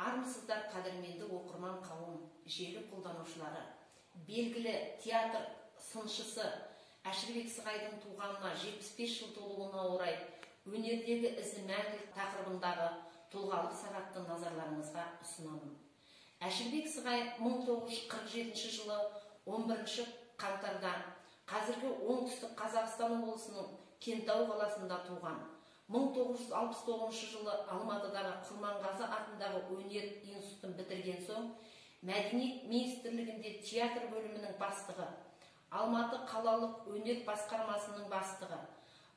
Армысыздар қадірменді оқырман қауым, желі қолданушылары. Белгілі театр сыншысы Әшірбек Сығайдың туғанына 75 жыл толуына орай өнердегі ізі мәңгілік тақырыбындағы тұлғалық сағатты назарларыңызға ұсынамын. Әшірбек Сығай 1947 жылы 11 қаңтарда қазіргі оңтүстік Қазақстан облысының Кентау қаласында туған. 1969 жылы Алматыдағы Құрманғазы атындағы өнер институтын бітірген соң, Мәдениет министрлігінде театр бөлімінің бастығы, Алматы қалалық өнер басқармасының бастығы,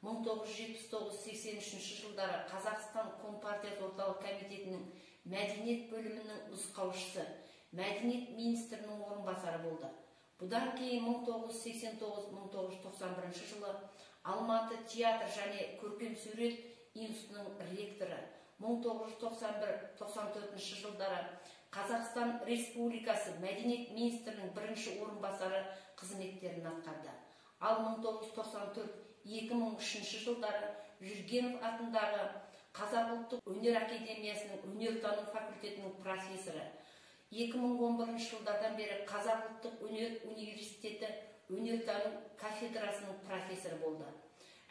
1979-83 жылдары Қазақстан Компартиясы орталық комитетінің мәдениет бөлімінің нұсқаушысы, мәдениет министрінің орынбасары болды. Бұдан кейін 1989-1991 жылы Алматы театр және көркем сурет институтының ректоры, 1991-94 жылдары Қазақстан Республикасы мәдениет министрінің бірінші орынбасары қызметтерін атқарды. Ал 1994-2003 жылдары Жүргенов атындағы Қазақ ұлттық өнер академиясының өнертану факультетінің профессоры, 2011 жылдардан бері Қазақ ұлттық өнер университеті өнертану кафедрасының профессоры болды.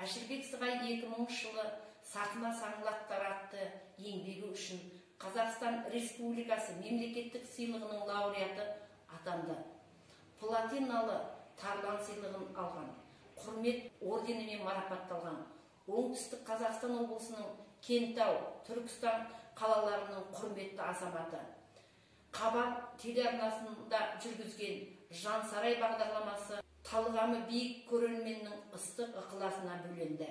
Әшірбек Сығай 2000 жылы сахна саңлақтары атты еңбегі үшін Қазақстан Республикасы мемлекеттік сыйлығының лауреаты атанды. Платиналы тарлан сыйлығын алған, құрмет орденімен марапатталған. Оңтүстік Қазақстан облысының Кентау, Түркістан қалаларының құрметті азаматы. Хабар телеарнасында жүргізген Жансарай бағдарламасы талғамы биік көрерменнің ыстық ықыласына бөленді.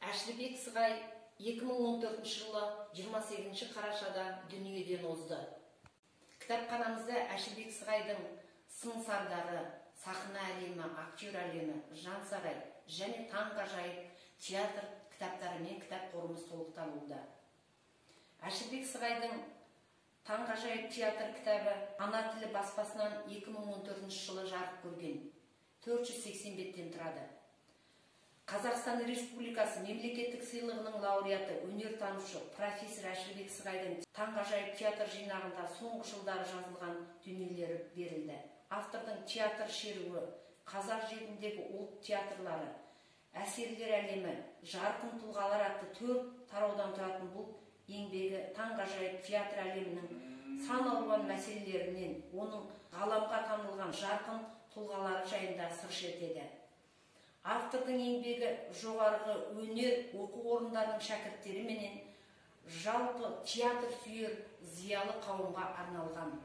Әшірбек Сығай 2014 жылы 28 қарашада дүниеден озды. Кітапханамызда Әшірбек Сығайдың сын сардары, сахна әлемі, актер әлемі, Жансарай және таңғажайып театр кітаптары мен кітап қорымыз толықталуда. Әшірбек Сығайдың таңғажайып театр кітабы ана тілі баспасынан 2014 жылы жарық көрген. 480 беттен тұрады. Қазақстан Республикасы мемлекеттік сыйлығының лауреаты, өнертанушы профессор Әшірбек Сығайдың таңғажайып театр жинағында соңғы жылдары жазылған дүниелері берілді. Автордың театр шеруі, қазақ жеріндегі ұлт театрлары, әсерлер әлемі, жарқын тұлғалар атты 4 тараудан тұратын бұл еңбегі таңғажайып театр әлемінің сан алуан мәселелерінен, оның ғаламға танылған жарқын тұлғалары жайында сыр шертеді. Автордың еңбегі жоғарғы өнер оқу орындарының шәкірттері менен жалпы театр сүйер зиялы қауымға арналған.